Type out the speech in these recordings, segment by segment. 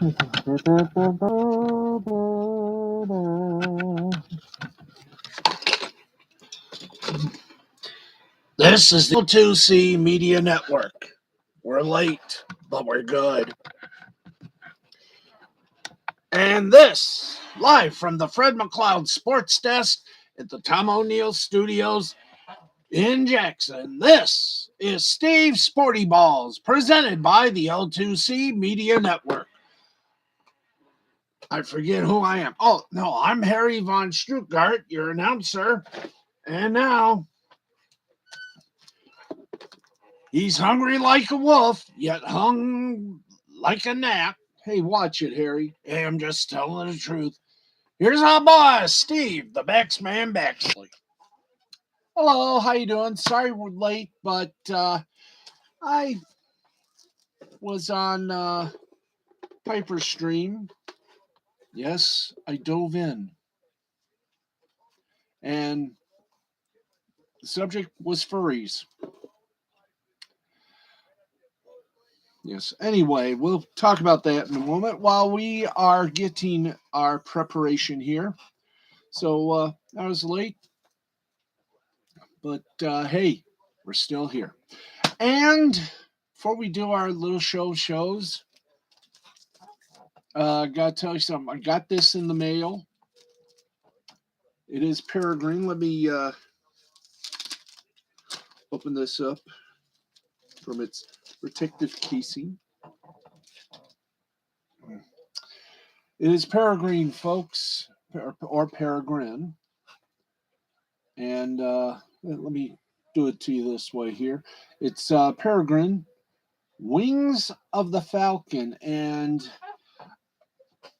This is the L2C Media Network. We're late, but we're good. And this, live from the Fred McLeod Sports Desk at the Tom O'Neill Studios in Jackson, this is Steve Sporty Balls, presented by the L2C Media Network. I forget who I am. Oh, no, I'm Harry von Stuttgart, your announcer. And now, he's hungry like a wolf, yet hung like a gnat. Hey, watch it, Harry. Hey, I'm just telling the truth. Here's our boss, Steve, the Baxman Baxley. Hello, how you doing? Sorry we're late, but I was on Piper's stream. Yes, I dove in. And the subject was furries. Yes, anyway, we'll talk about that in a moment while we are getting our preparation here. So I was late, but hey, we're still here. And before we do our little shows, I gotta tell you something. I got this in the mail. It is Peregrine. Let me open this up from its protective casing. It is Peregrine, folks, or Peregrine. And let me do it to you this way here. It's Peregrine, Wings of the Falcon. And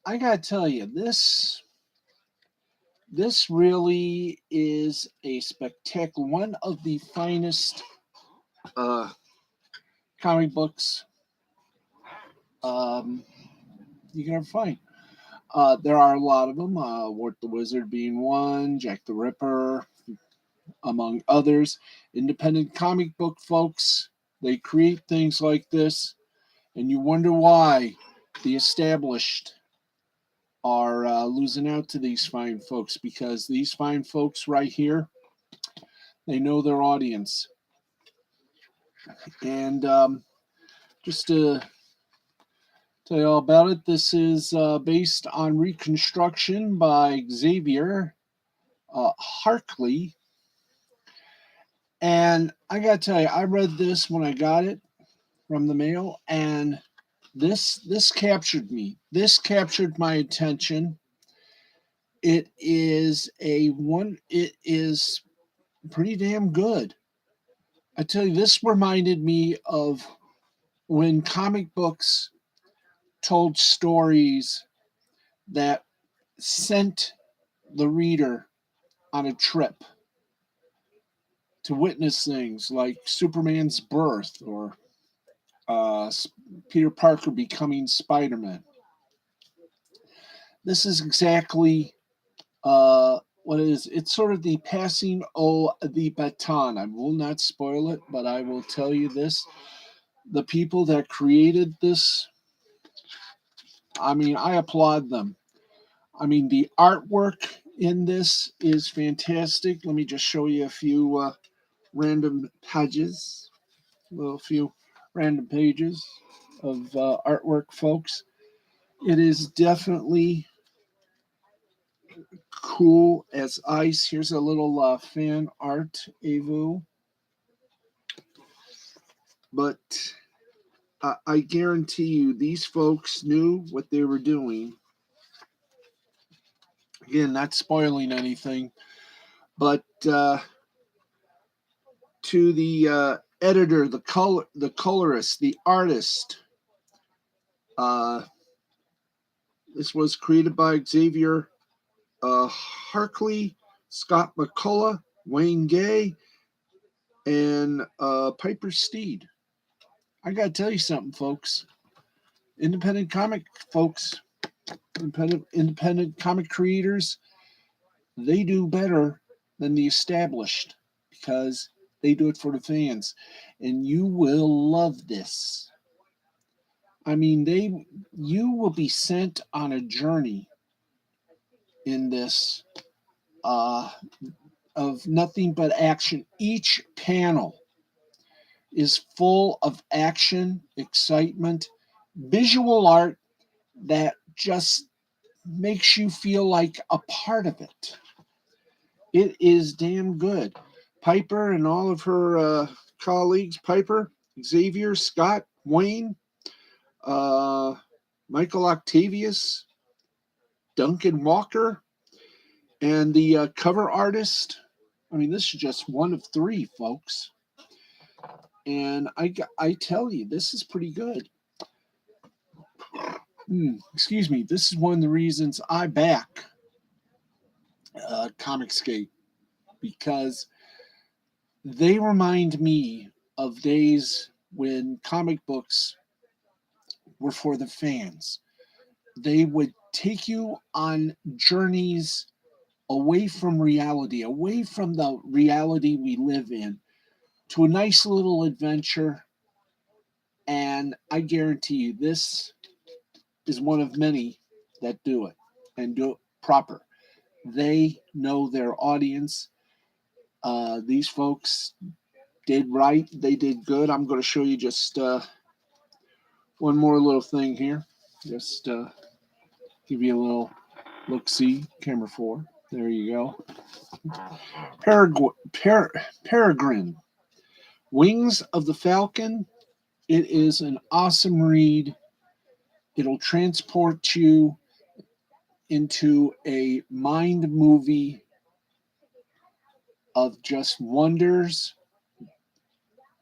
I got to tell you, this really is a spectacular, one of the finest comic books you can ever find. There are a lot of them, Wart the Wizard being one, Jack the Ripper, among others. Independent comic book folks, they create things like this, and you wonder why the established are losing out to these fine folks, because these fine folks right here, they know their audience. And just to tell you all about it, this is based on reconstruction by Xavier Harkley. And I got to tell you, I read this when I got it from the mail, and this captured me. This captured my attention. It is pretty damn good. I tell you, this reminded me of when comic books told stories that sent the reader on a trip to witness things like Superman's birth or Peter Parker becoming Spider-Man. This is exactly what it is. It's sort of the passing the baton. I will not spoil it, but I will tell you this. The people that created this, I mean, I applaud them. I mean, the artwork in this is fantastic. Let me just show you a few random pages, a few random pages of artwork, folks. It is definitely cool as ice. Here's a little fan art, Avu. But I guarantee you, these folks knew what they were doing. Again, not spoiling anything, but to the editor, the colorist, the artist, this was created by Xavier Harkley, Scott McCullough, Wayne Gay, and Piper Steed. I got to tell you something, folks. Independent comic folks, independent comic creators, they do better than the established because they do it for the fans. And you will love this. I mean, you will be sent on a journey in this uh, of nothing but action. Each panel is full of action, excitement, visual art that just makes you feel like a part of it. It is damn good. Piper and all of her colleagues, Piper, Xavier, Scott, Wayne, uh, Michael Octavius, Duncan Walker, and the cover artist. I mean, this is just one of three, folks. And I tell you, this is pretty good. Excuse me. This is one of the reasons I back Comicscape, because they remind me of days when comic books were for the fans. They would take you on journeys away from reality, away from the reality we live in, to a nice little adventure. And I guarantee you, this is one of many that do it and do it proper. They know their audience. These folks did right. They did good. I'm going to show you just one more little thing here. Just give you a little look-see. Camera 4. There you go. Peregrine. Wings of the Falcon. It is an awesome read. It'll transport you into a mind movie of just wonders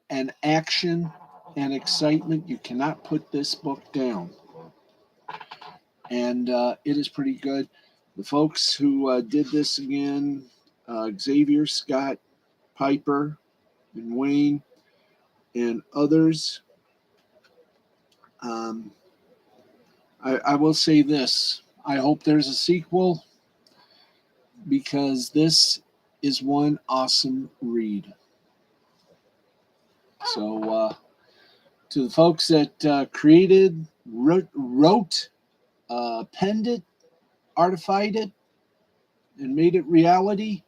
and action and excitement. You cannot put this book down. And it is pretty good. The folks who did this again, Xavier, Scott, Piper, and Wayne, and others. Um, I will say this. I hope there's a sequel, because this is one awesome read. So, to the folks that created, wrote, penned it, artified it, and made it reality,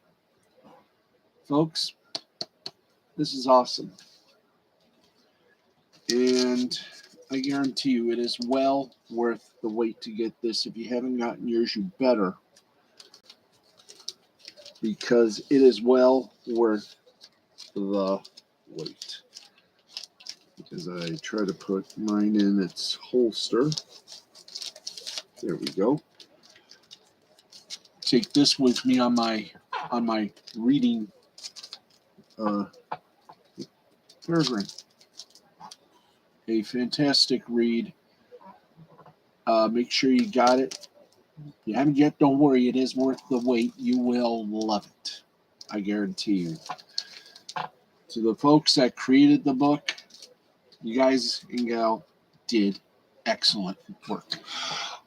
folks, this is awesome. And I guarantee you it is well worth the wait to get this. If you haven't gotten yours, you better, because it is well worth the wait. As I try to put mine in its holster. There we go. Take this with me on my reading Peregrine. A fantastic read. Make sure you got it. If you haven't yet, don't worry. It is worth the wait. You will love it. I guarantee you. To the folks that created the book, you guys and gal did excellent work.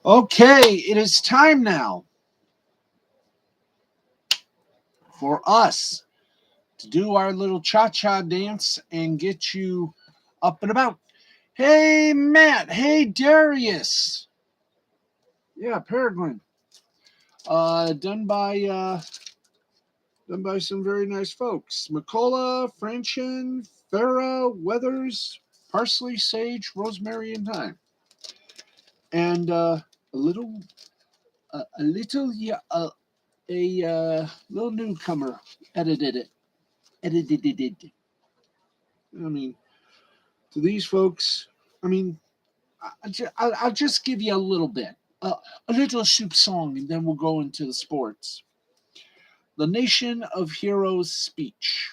Okay, it is time now for us to do our little cha-cha dance and get you up and about. Hey, Matt. Hey, Darius. Yeah, Peregrine. Done by some very nice folks. McCullough, Franchin, Farah, Weathers, Parsley, Sage, Rosemary, and Thyme. And a little newcomer edited it. I mean, to these folks, I mean, I'll just give you a little bit, a little soup song, and then we'll go into the sports. The Nation of Heroes speech.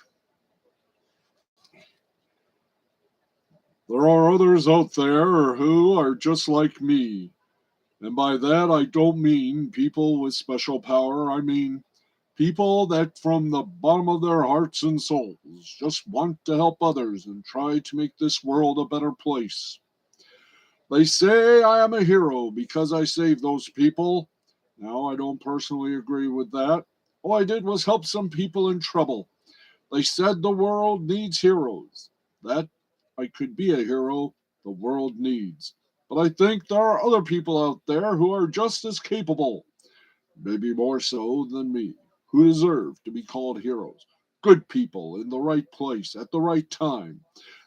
There are others out there who are just like me. And by that, I don't mean people with special power. I mean people that from the bottom of their hearts and souls just want to help others and try to make this world a better place. They say I am a hero because I saved those people. Now, I don't personally agree with that. All I did was help some people in trouble. They said the world needs heroes. That I could be a hero the world needs. but I think there are other people out there who are just as capable, maybe more so than me, who deserve to be called heroes. Good people in the right place at the right time.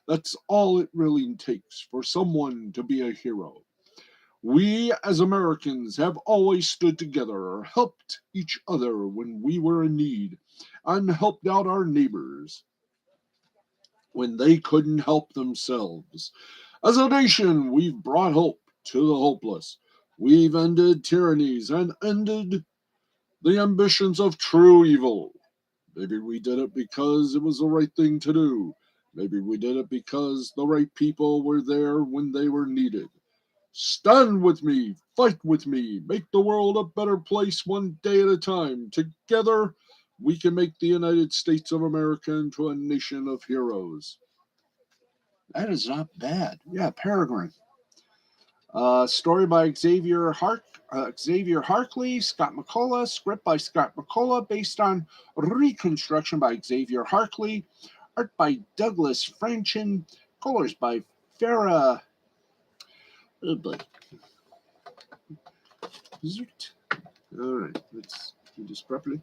That's all it really takes for someone to be a hero. We as Americans have always stood together, helped each other when we were in need, and helped out our neighbors when they couldn't help themselves. As a nation, we've brought hope to the hopeless. We've ended tyrannies and ended the ambitions of true evil. Maybe we did it because it was the right thing to do. Maybe we did it because the right people were there when they were needed. Stand with me, fight with me, make the world a better place one day at a time. Together, we can make the United States of America into a nation of heroes. That is not bad. Yeah, Peregrine. Story by Xavier Harkley, Scott McCullough. Script by Scott McCullough, based on reconstruction by Xavier Harkley. Art by Douglas Franchin. Colors by Farah. Oh boy. All right, let's do this properly.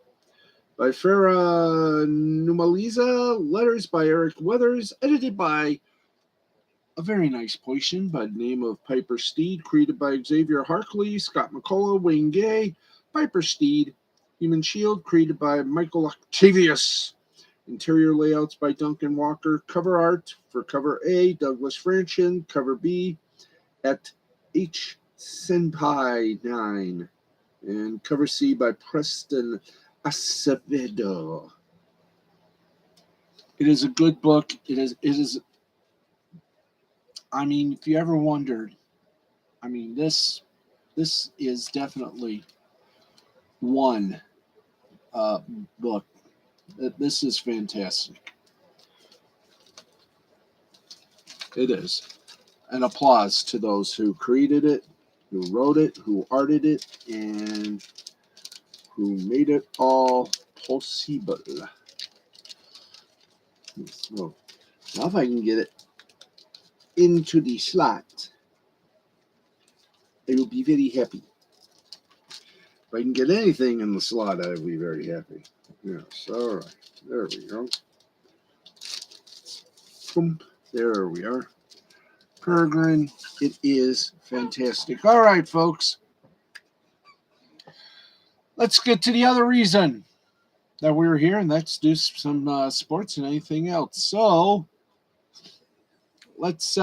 By Farah Numaliza. Letters by Eric Weathers. Edited by a very nice portion by the name of Piper Steed, created by Xavier Harkley, Scott McCullough, Wayne Gay. Piper Steed, Human Shield, created by Michael Octavius. Interior layouts by Duncan Walker. Cover art for cover A, Douglas Franchin. Cover B, at H. Senpai 9. And cover C by Preston Acevedo. It is a good book. It is. I mean, if you ever wondered, I mean, this is definitely one book. This is fantastic. It is. And applause to those who created it, who wrote it, who arted it, and who made it all possible. So, now if I can get it into the slot, I will be very happy. If I can get anything in the slot, I will be very happy. Yes, all right. There we go. Boom. There we are. Peregrine. It is fantastic. All right, folks. Let's get to the other reason that we're here, and let's do some sports and anything else. So, let's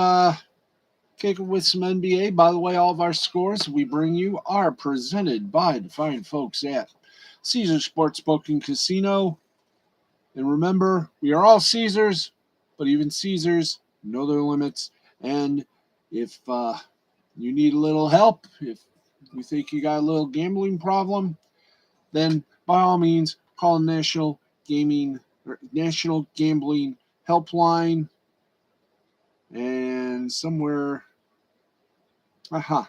kick it with some NBA. By the way, all of our scores we bring you are presented by the fine folks at Caesars Sportsbook and Casino. And remember, we are all Caesars, but even Caesars know their limits. And if you need a little help, if you think you got a little gambling problem, then by all means call National Gambling Helpline. And somewhere, aha.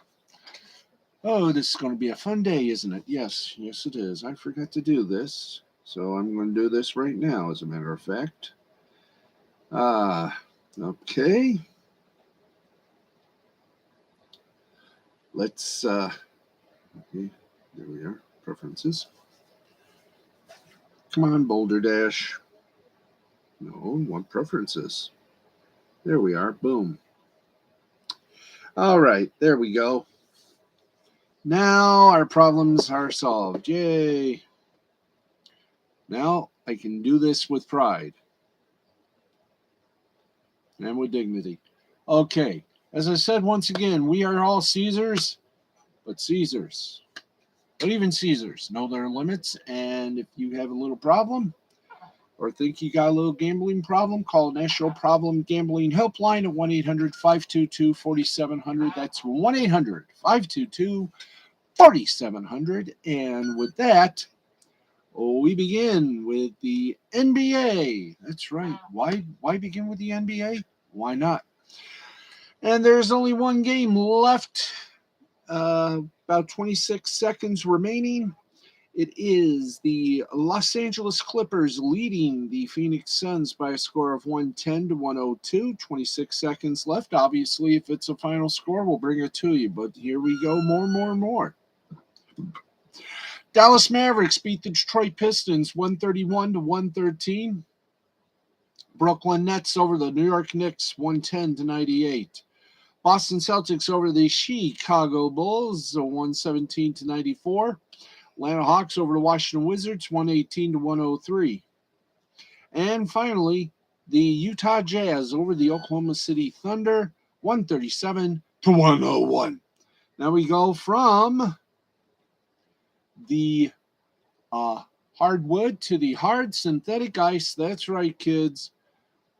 Oh, this is going to be a fun day, isn't it? Yes, it is. I forgot to do this, so I'm going to do this right now, as a matter of fact. Okay. Let's, okay, there we are, preferences. Come on, Boulder Dash. No, want preferences. There we are, boom. All right, there we go. Now our problems are solved. Yay. Now I can do this with pride and with dignity. Okay, as I said once again, we are all Caesars, but even Caesars know their limits. And if you have a little problem or think you got a little gambling problem, call National Problem Gambling Helpline at 1-800-522-4700. That's 1-800-522-4700. And with that, we begin with the NBA. That's right. Why begin with the NBA? Why not? And there's only one game left. About 26 seconds remaining It is the Los Angeles Clippers leading the Phoenix Suns by a score of 110 to 102. 26 seconds left. Obviously, if it's a final score, we'll bring it to you. But here we go. More. Dallas Mavericks beat the Detroit Pistons 131 to 113. Brooklyn Nets over the New York Knicks 110 to 98. Boston Celtics over the Chicago Bulls 117 to 94. Atlanta Hawks over the Washington Wizards 118 to 103. And finally, the Utah Jazz over the Oklahoma City Thunder 137 to 101. Now we go from the hardwood to the hard synthetic ice. That's right, kids.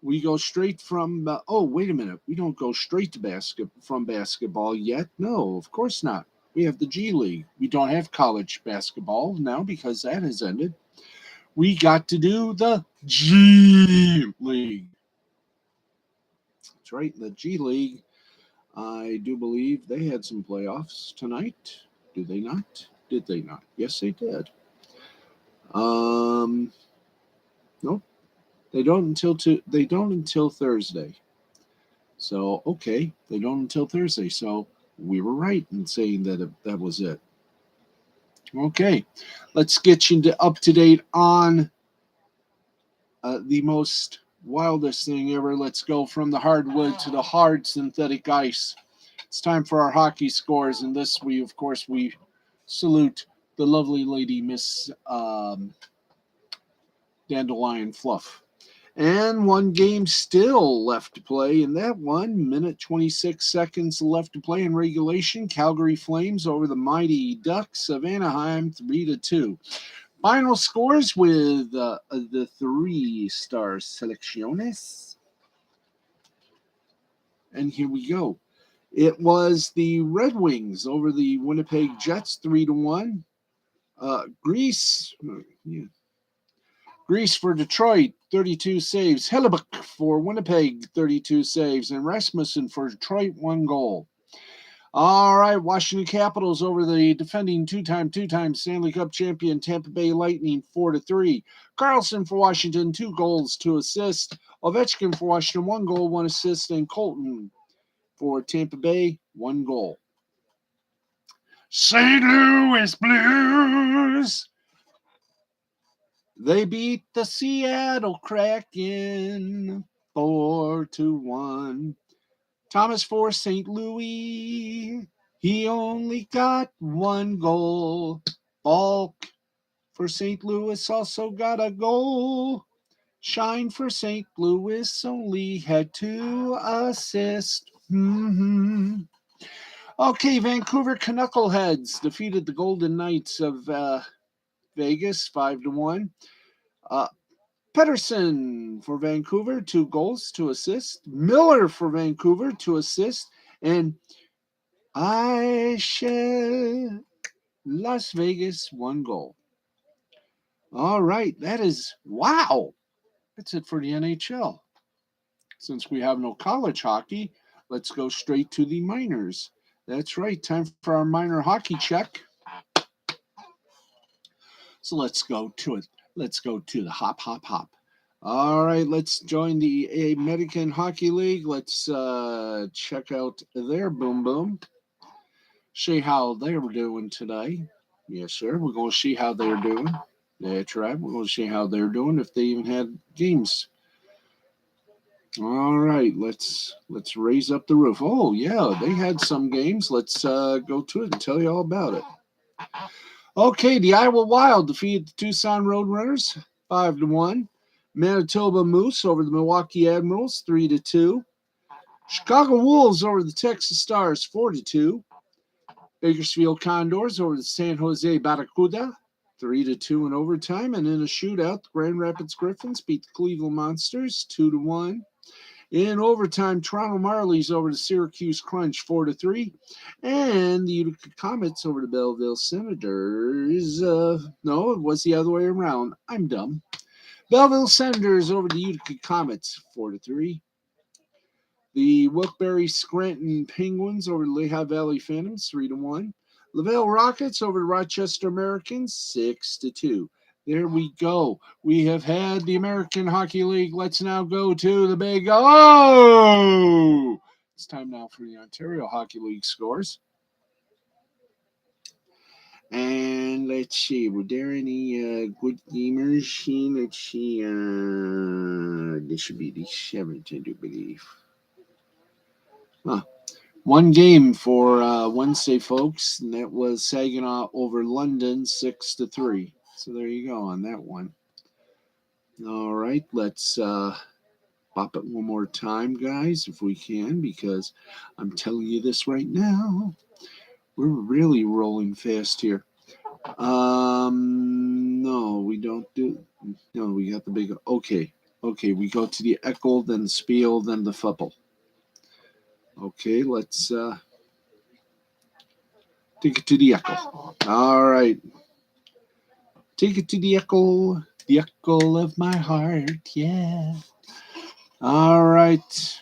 We go straight from, wait a minute. We don't go straight to basketball yet. No, of course not. We have the G League. We don't have college basketball now because that has ended. We got to do the G League. That's right, the G League. I do believe they had some playoffs tonight. Do they not? Did they not? Yes, they did. Nope. They don't until Thursday. So, okay, they don't until Thursday. So, we were right in saying that was it. Okay, let's get you up to date on the most wildest thing ever. Let's go from the hardwood to the hard synthetic ice. It's time for our hockey scores, and this we salute the lovely lady, Miss Dandelion Fluff. And one game still left to play. In that 1 minute, 26 seconds left to play in regulation. Calgary Flames over the Mighty Ducks of Anaheim, 3-2. Final scores with the 3-star selecciones. And here we go. It was the Red Wings over the Winnipeg Jets, 3-1. Greece for Detroit, 32 saves. Hellebuck for Winnipeg, 32 saves. And Rasmussen for Detroit, 1 goal. All right, Washington Capitals over the defending two-time Stanley Cup champion Tampa Bay Lightning, 4-3. Carlson for Washington, 2 goals, 2 assists. Ovechkin for Washington, 1 goal, 1 assist. And Colton for Tampa Bay, 1 goal. St. Louis Blues. They beat the Seattle Kraken 4-1. Thomas for St. Louis. He only got 1 goal. Falk for St. Louis also got a goal. Shine for St. Louis only had 2 assists. Okay, Vancouver Knuckleheads defeated the Golden Knights of Vegas 5-1. Pettersson for Vancouver, 2 goals, 2 assists. Miller for Vancouver, 2 assists. And Las Vegas, 1 goal. All right, wow. That's it for the NHL. Since we have no college hockey, let's go straight to the minors. That's right, time for our minor hockey check. So let's go to it. Let's go to the hop. All right, let's join the American Hockey League. Let's check out their boom. See how they're doing today. Yes, sir. We're going to see how they're doing. That's right. We're going to see how they're doing if they even had games. All right, let's raise up the roof. Oh, yeah, they had some games. Let's go to it and tell you all about it. Okay, the Iowa Wild defeated the Tucson Roadrunners 5-1. Manitoba Moose over the Milwaukee Admirals 3-2. Chicago Wolves over the Texas Stars 4-2. Bakersfield Condors over the San Jose Barracuda 3-2 in overtime. And in a shootout, the Grand Rapids Griffins beat the Cleveland Monsters 2-1. In overtime, Toronto Marlies over the Syracuse Crunch 4-3. And the Utica Comets over the Belleville Senators. No, it was the other way around. I'm dumb. Belleville Senators over the Utica Comets 4-3. The Wilkes-Barre Scranton Penguins over the Lehigh Valley Phantoms 3-1. Lavelle Rockets over the Rochester Americans, 6-2. There we go. We have had the American Hockey League. Let's now go to the big It's time now for the Ontario Hockey League scores. And let's see, were there any good gamers here? Let's see, this should be the 7th, I do believe. Huh. One game for Wednesday, folks, and that was Saginaw over London, 6-3. So there you go on that one. All right, let's pop it one more time, guys, if we can, because I'm telling you this right now. We're really rolling fast here. No, we don't do. No, we got the big. Okay, we go to the Eckel, then the Spiel, then the Fupple. Okay, let's take it to the Eckel. All right. Take it to the Eckel of my heart, yeah. All right.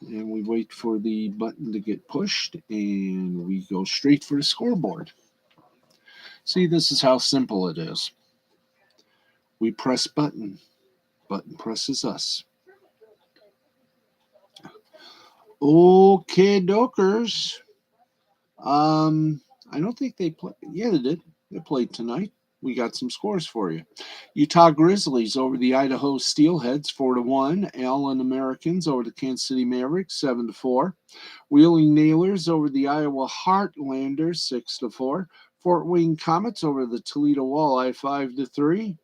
And we wait for the button to get pushed, and we go straight for the scoreboard. See, this is how simple it is. We press button presses us. Okay, dokers. I don't think they play. Yeah, they did. They played tonight. We got some scores for you. Utah Grizzlies over the Idaho Steelheads 4-1. Allen Americans over the Kansas City Mavericks 7-4. Wheeling Nailers over the Iowa Heartlanders 6-4. Fort Wayne Comets over the Toledo Walleye 5-3.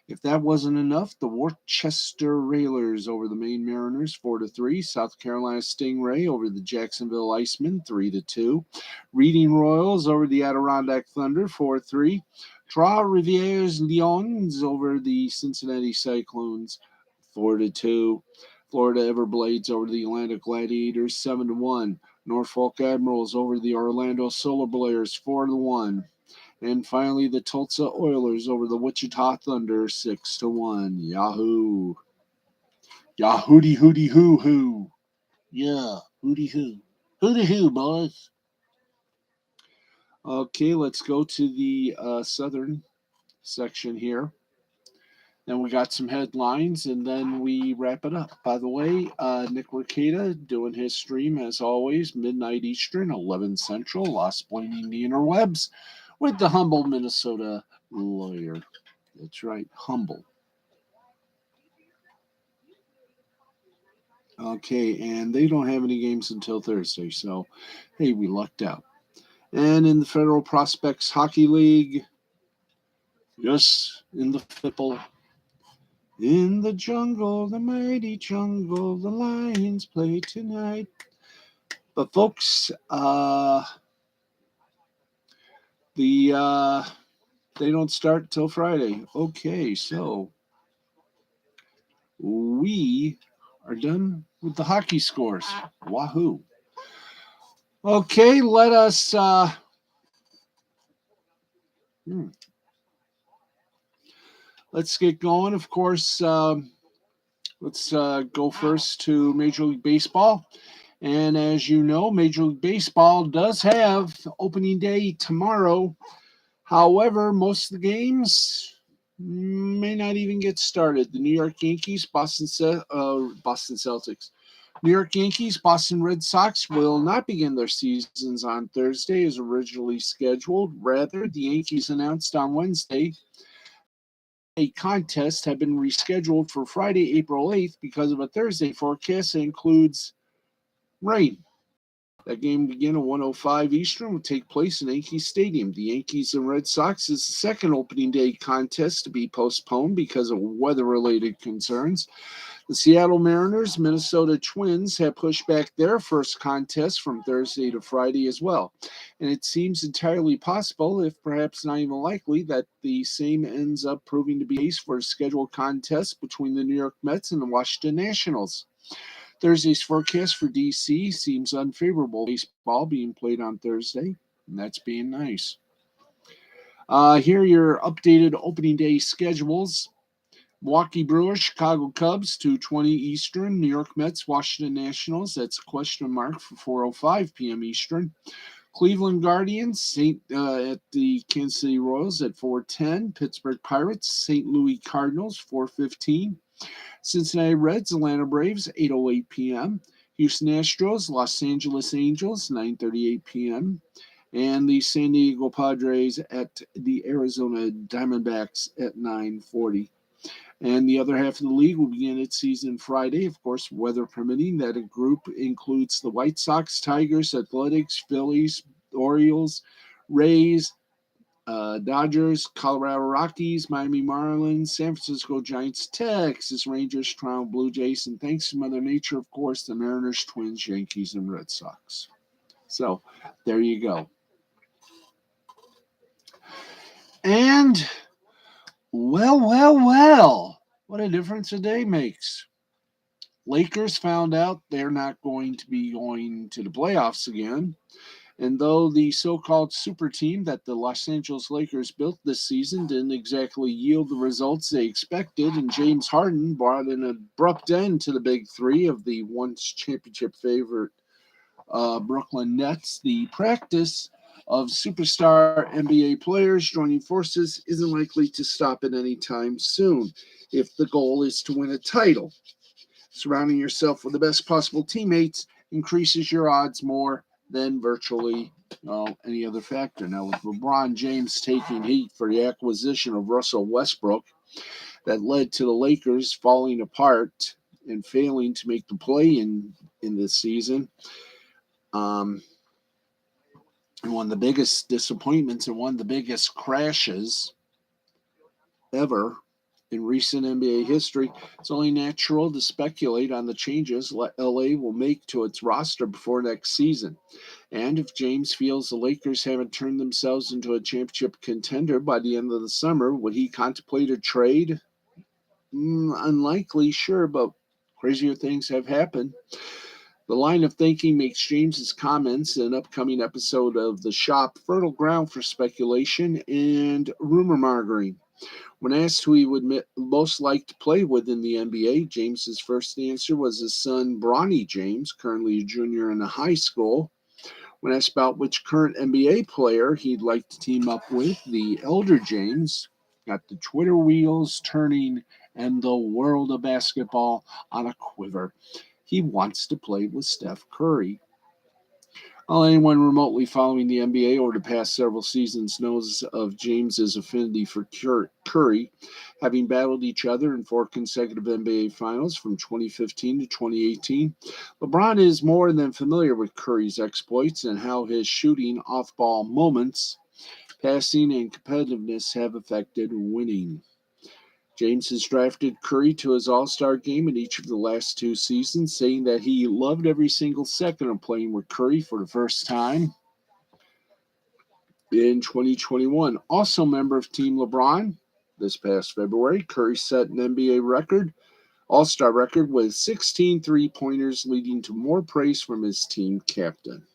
If that wasn't enough, the Worcester Railers over the Maine Mariners 4-3. South Carolina Stingray over the Jacksonville Icemen 3-2. Reading Royals over the Adirondack Thunder 4-3. Trois-Rivières Lions over the Cincinnati Cyclones 4-2. Florida Everblades over the Atlanta Gladiators 7-1. Norfolk Admirals over the Orlando Solar Blares 4-1. And finally, the Tulsa Oilers over the Wichita Thunder 6-1. Yahoo! Yahooty hooty hoo hoo. Yeah, hooty hoo. Hooty hoo, boys. Okay, let's go to the southern section here. Then we got some headlines, and then we wrap it up. By the way, Nick Ricada doing his stream as always, midnight Eastern, 11 Central, lost blaming the interwebs, with the humble Minnesota lawyer. That's right, humble. Okay, and they don't have any games until Thursday, so hey, we lucked out. And in the Federal Prospects Hockey League, yes, in the Fipple, in the jungle, the mighty jungle, the Lions play tonight. But folks, they don't start till Friday. Okay, so we are done with the hockey scores. Wahoo! Okay, let us. Let's get going. Of course, let's go first to Major League Baseball. And as you know, Major League Baseball does have opening day tomorrow. However, most of the games may not even get started. The New York Yankees, Boston Celtics. New York Yankees, Boston Red Sox will not begin their seasons on Thursday as originally scheduled. Rather, the Yankees announced on Wednesday a contest had been rescheduled for Friday, April 8th because of a Thursday forecast that includes rain. That game began at 1:05 Eastern, will take place in Yankee Stadium. The Yankees and Red Sox is the second opening day contest to be postponed because of weather-related concerns. The Seattle Mariners, Minnesota Twins have pushed back their first contest from Thursday to Friday as well. And it seems entirely possible, if perhaps not even likely, that the same ends up proving to be the case for a scheduled contest between the New York Mets and the Washington Nationals. Thursday's forecast for D.C. seems unfavorable. Baseball being played on Thursday, and that's being nice. Here are your updated opening day schedules. Milwaukee Brewers, Chicago Cubs, 2:20 Eastern. New York Mets, Washington Nationals. That's a question mark for 4:05 p.m. Eastern. Cleveland Guardians at the Kansas City Royals at 4:10. Pittsburgh Pirates, St. Louis Cardinals 4:15. Cincinnati Reds, Atlanta Braves 8:08 p.m. Houston Astros, Los Angeles Angels 9:38 p.m. And the San Diego Padres at the Arizona Diamondbacks at 9:40. And the other half of the league will begin its season Friday, of course, weather permitting. That group includes the White Sox, Tigers, Athletics, Phillies, Orioles, Rays, Dodgers, Colorado Rockies, Miami Marlins, San Francisco Giants, Texas Rangers, Toronto Blue Jays, and thanks to Mother Nature, of course, the Mariners, Twins, Yankees, and Red Sox. So there you go. And well, what a difference a day makes. Lakers found out they're not going to be going to the playoffs again. And though the so called super team that the Los Angeles Lakers built this season didn't exactly yield the results they expected, and James Harden brought an abrupt end to the big three of the once championship favorite Brooklyn Nets, the practice of superstar NBA players joining forces isn't likely to stop at any time soon if the goal is to win a title. Surrounding yourself with the best possible teammates increases your odds more than virtually any other factor. Now, with LeBron James taking heat for the acquisition of Russell Westbrook that led to the Lakers falling apart and failing to make the play in this season, and one of the biggest disappointments and one of the biggest crashes ever in recent NBA history, it's only natural to speculate on the changes LA will make to its roster before next season. And if James feels the Lakers haven't turned themselves into a championship contender by the end of the summer, would he contemplate a trade? Unlikely, sure, but crazier things have happened. The line of thinking makes James's comments in an upcoming episode of The Shop fertile ground for speculation and rumor mongering. When asked who he would most like to play with in the NBA, James's first answer was his son, Bronny James, currently a junior in high school. When asked about which current NBA player he'd like to team up with, the elder James got the Twitter wheels turning and the world of basketball on a quiver. He wants to play with Steph Curry. Anyone remotely following the NBA over the past several seasons knows of James's affinity for Curry, having battled each other in 4 consecutive NBA Finals from 2015 to 2018. LeBron is more than familiar with Curry's exploits and how his shooting off-ball moments, passing, and competitiveness have affected winning. James has drafted Curry to his All-Star game in each of the last 2 seasons, saying that he loved every single second of playing with Curry for the first time in 2021. Also member of Team LeBron, this past February, Curry set an NBA record, All-Star record, with 16 three-pointers, leading to more praise from his team captain.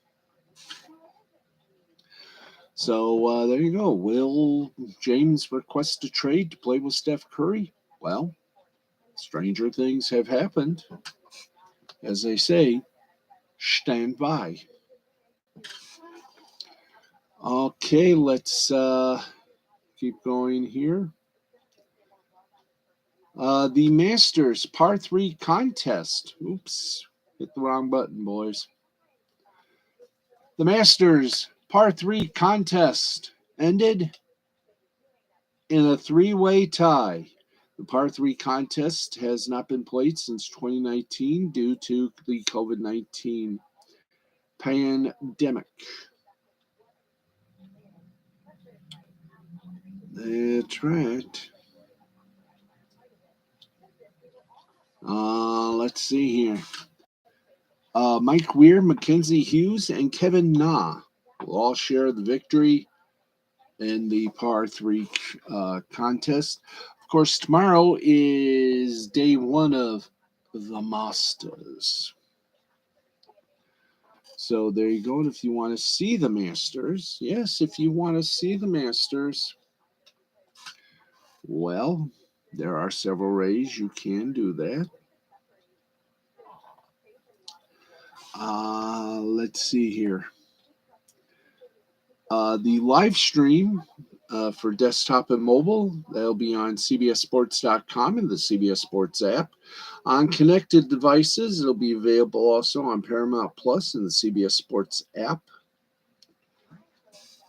So there you go. Will James request a trade to play with Steph Curry? Well, stranger things have happened. As they say, stand by. Okay, let's keep going here. The Masters Par 3 contest. Oops, hit the wrong button, boys. The Masters Par 3 contest ended in a 3-way tie. The Par 3 contest has not been played since 2019 due to the COVID-19 pandemic. That's right. Let's see here. Mike Weir, Mackenzie Hughes, and Kevin Na will all share the victory in the par 3 contest. Of course, tomorrow is day 1 of the Masters. So there you go. And if you want to see the Masters, yes, if you want to see the Masters, well, there are several ways you can do that. Let's see here. The live stream for desktop and mobile, that'll be on cbssports.com and the CBS Sports app. On connected devices, it'll be available also on Paramount Plus and the CBS Sports app.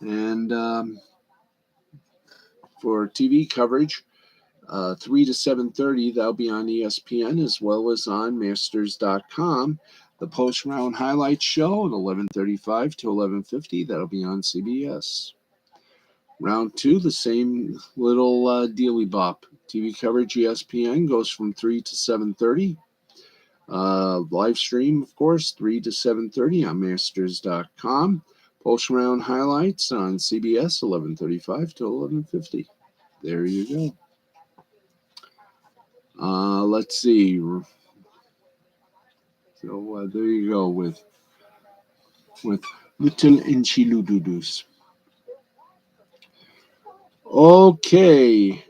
And for TV coverage, 3 to 7:30, that'll be on ESPN as well as on Masters.com. The post-round highlights show at 11:35 to 11:50, that'll be on CBS. Round 2, the same little dealy bop. TV coverage ESPN goes from 3 to 7:30. Live stream, of course, 3 to 7:30 on Masters.com. Post-round highlights on CBS, 11:35 to 11:50. There you go. Let's see. So there you go with little enchilududos. Okay.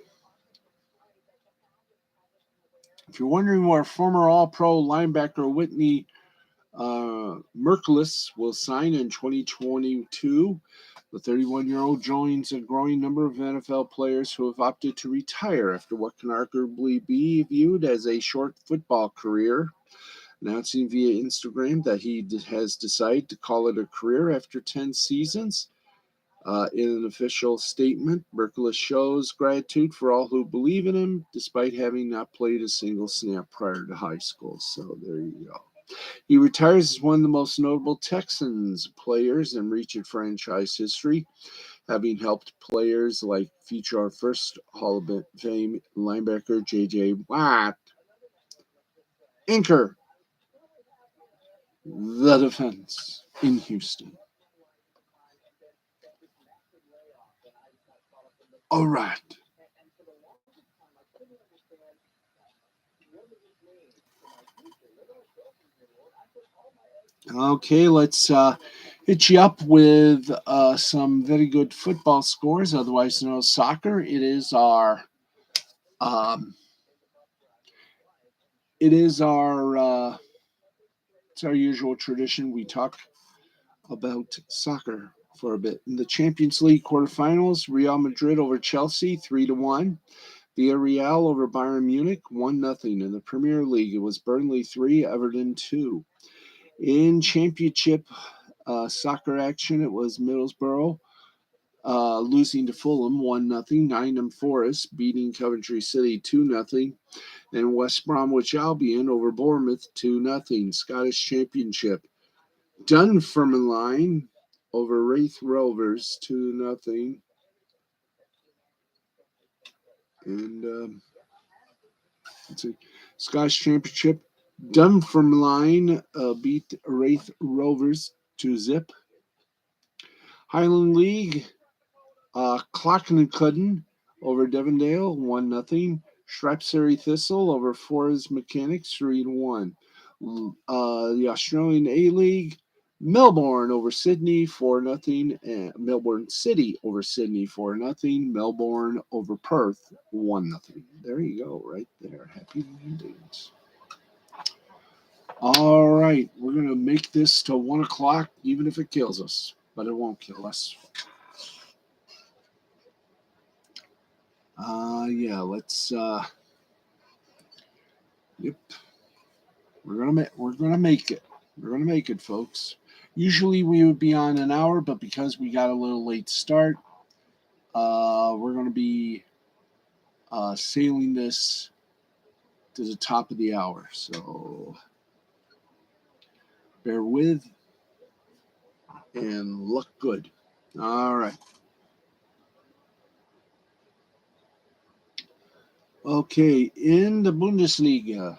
If you're wondering where former All-Pro linebacker Whitney Mercilus will sign in 2022, the 31-year-old joins a growing number of NFL players who have opted to retire after what can arguably be viewed as a short football career, announcing via Instagram that he has decided to call it a career after 10 seasons. In an official statement, Mercilus shows gratitude for all who believe in him, despite having not played a single snap prior to high school. So there you go. He retires as one of the most notable Texans players in recent franchise history, having helped players like future first Hall of Fame linebacker J.J. Watt anchor the defense in Houston. All right. Okay, let's hit you up with some very good football scores, otherwise known as soccer. Um, it's our usual tradition. We talk about soccer for a bit. In the Champions League quarterfinals, Real Madrid over Chelsea 3-1. Villarreal over Bayern Munich 1-0. In the Premier League, it was Burnley 3, Everton 2. In Championship soccer action, it was Middlesbrough losing to Fulham 1-0. Nottingham Forest beating Coventry City 2-0. And West Bromwich Albion over Bournemouth 2-0. Scottish Championship, Dunfermline over Wraith Rovers 2-0. And let's see, Scottish Championship, Dunfermline beat Wraith Rovers 2-0. Highland League, Clocknacuddon over Devondale 1-0. Shrewsbury Thistle over Forest Mechanics 3-1. The Australian A League, Melbourne over Sydney 4-0, and Melbourne City over Sydney 4-0. Melbourne over Perth 1-0. There you go, right there. Happy landings. All right, we're gonna make this to 1 o'clock, even if it kills us, but it won't kill us. Yeah, let's. Yep, we're gonna make it. We're gonna make it, folks. Usually we would be on an hour, but because we got a little late start, we're gonna be sailing this to the top of the hour. So bear with and look good. All right. Okay, in the Bundesliga,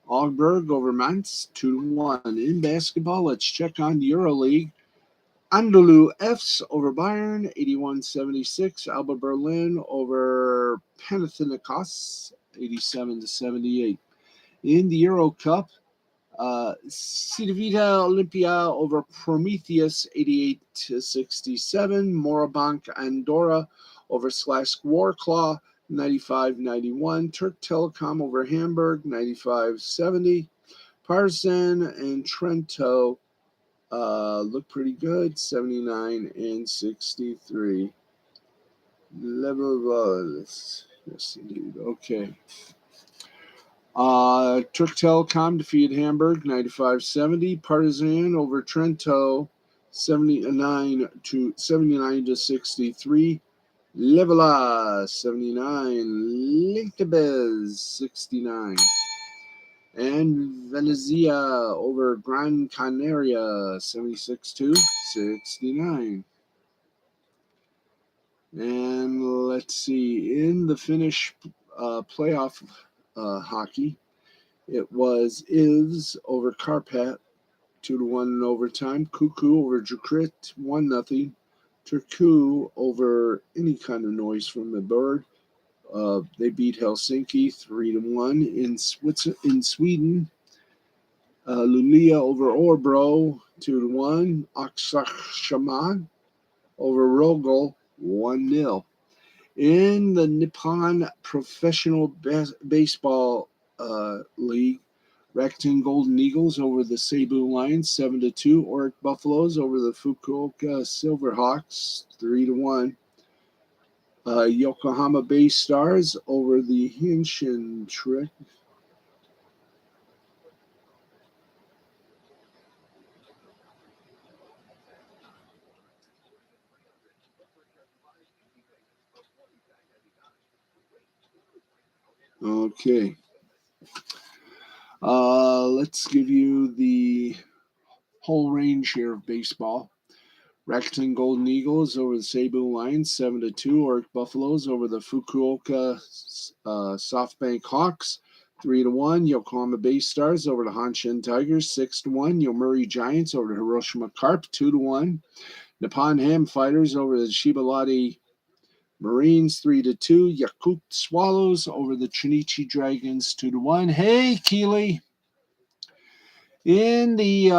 Augsburg over Mainz 2-1. In basketball, let's check on the EuroLeague. Anadolu Efes over Bayern 81-76. Alba Berlin over Panathinaikos 87-78. In the Euro Cup, Cedevita Olympia over Prometheus 88-67. Morabank Andorra over Slask Warclaw 95-91. Turk Telecom over Hamburg 95-70. Partizan and Trento look pretty good. 79 and 63. Level was. Yes, indeed. Okay. Turk Telecom defeated Hamburg 95-70. Partizan over Trento 79 to 63. Levala 79. Linkabez 69. And Venezia over Gran Canaria 76 to 69. And let's see, in the Finnish playoff hockey, it was Ivs over Karpat 2-1 in overtime. Kuku over Jukrit 1-0. Turku over any kind of noise from the bird. They beat Helsinki 3-1 in Sweden. Luleå over Orebro 2-1. Oxakshaman over Rogel 1-0. In the Nippon Professional Baseball League, Rakuten Golden Eagles over the Seibu Lions 7-2. Oric Buffaloes over the Fukuoka Silverhawks 3-1. Yokohama Bay Stars over the Hinshin Trick. Okay. Let's give you the whole range here of baseball. Rakuten Golden Eagles over the Seibu Lions 7-2. Oric Buffaloes over the Fukuoka SoftBank Hawks 3-1. Yokohama Bay Stars over the Hanshin Tigers 6-1. Yomiuri Giants over the Hiroshima Carp 2-1. Nippon Ham Fighters over the Shibalati Marines 3-2. Yakut Swallows over the Chunichi Dragons 2-1. Hey, Keely! In the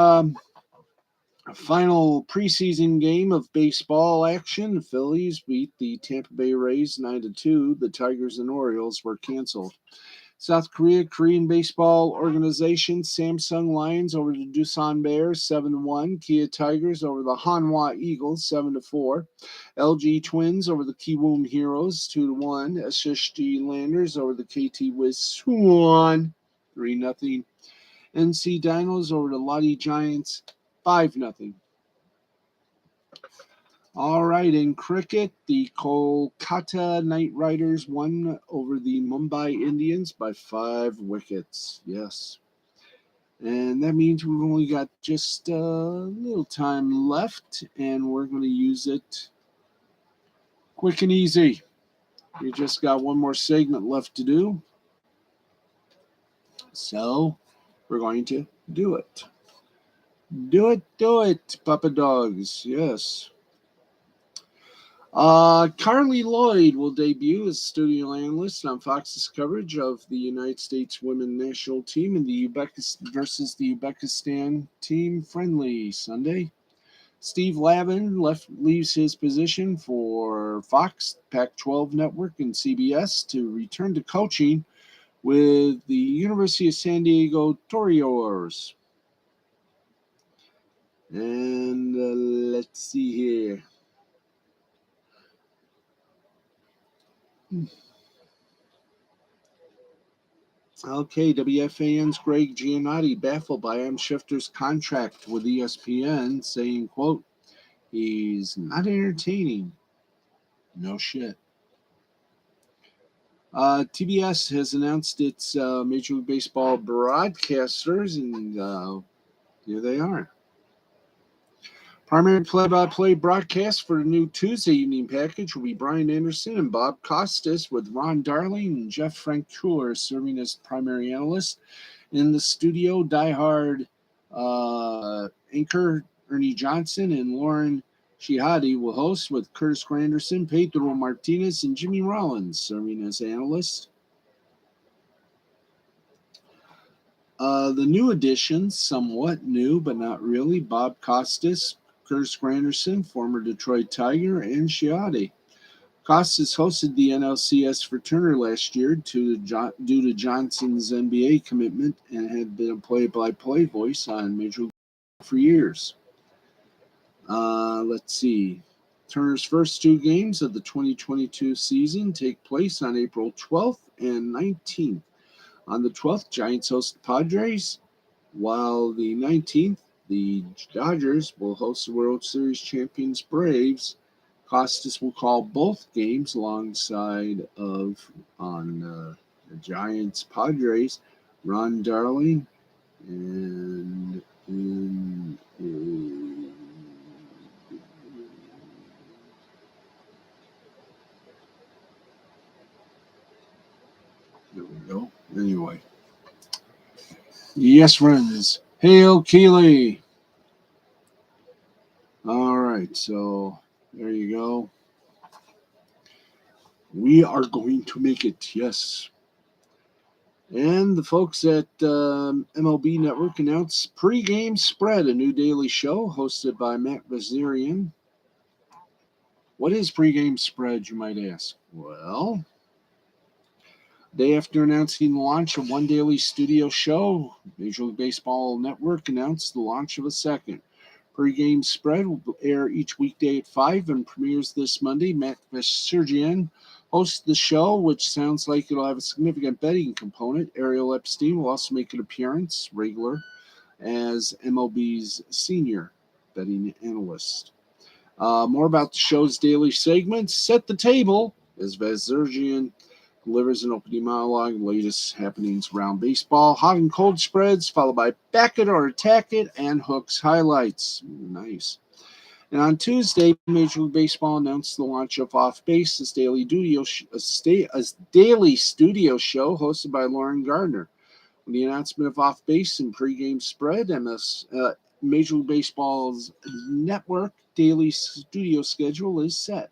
final preseason game of baseball action, the Phillies beat the Tampa Bay Rays 9-2. The Tigers and Orioles were canceled. South Korea Korean Baseball Organization Samsung Lions over the Doosan Bears 7-1. Kia Tigers over the Hanwha Eagles 7-4. LG Twins over the Kiwoom Heroes 2-1. SSG Landers over the KT Wiz Suwon 3-0. NC Dinos over the Lottie Giants 5-0. All right, in cricket, the Kolkata Knight Riders won over the Mumbai Indians by 5 wickets. Yes. And that means we've only got just a little time left, and we're going to use it quick and easy. We just got one more segment left to do. So we're going to do it. Do it, Papa Dogs. Yes. Carly Lloyd will debut as studio analyst on Fox's coverage of the United States women's national team in the versus the Uzbekistan team friendly Sunday. Steve Lavin leaves his position for Fox, Pac-12 Network, and CBS to return to coaching with the University of San Diego Toreros. And let's see here. Okay, WFAN's Greg Giannotti baffled by M. Shifter's contract with ESPN, saying, quote, he's not entertaining. No shit. TBS has announced its Major League Baseball broadcasters, and here they are. Primary play-by-play broadcast for the new Tuesday evening package will be Brian Anderson and Bob Costas, with Ron Darling and Jeff Francoeur serving as primary analysts. In the studio, diehard anchor Ernie Johnson and Lauren Shihadi will host, with Curtis Granderson, Pedro Martinez, and Jimmy Rollins serving as analysts. The new additions, somewhat new but not really, Bob Costas, Curtis Granderson, former Detroit Tiger, and Shihadi. Costas hosted the NLCS for Turner last year due to Johnson's NBA commitment, and had been a play-by-play voice on Major League for years. Let's see. Turner's first two games of the 2022 season take place on April 12th and 19th. On the 12th, Giants host the Padres, while the 19th, the Dodgers will host the World Series champions Braves. Costas will call both games alongside of on the Giants Padres, Ron Darling, and there we go. Anyway, yes, friends. Hail Keeley. All right, so there you go. We are going to make it. Yes. And the folks at MLB Network announced Pregame Spread, a new daily show hosted by Matt Vazirian. What is Pregame Spread, you might ask? Well, day after announcing the launch of one daily studio show, Major League Baseball Network announced the launch of a second. Pregame Spread will air each weekday at 5 and premieres this Monday. Matt Vazirian hosts the show, which sounds like it'll have a significant betting component. Ariel Epstein will also make an appearance, regular, as MLB's senior betting analyst. More about the show's daily segments. Set the table as Vazirian delivers an opening monologue and latest happenings around baseball. Hot and cold spreads, followed by Back It or Attack It and Hooks highlights. Nice. And on Tuesday, Major League Baseball announced the launch of Off Base, a daily studio show hosted by Lauren Gardner. With the announcement of Off Base and pregame spread, Major League Baseball's network daily studio schedule is set.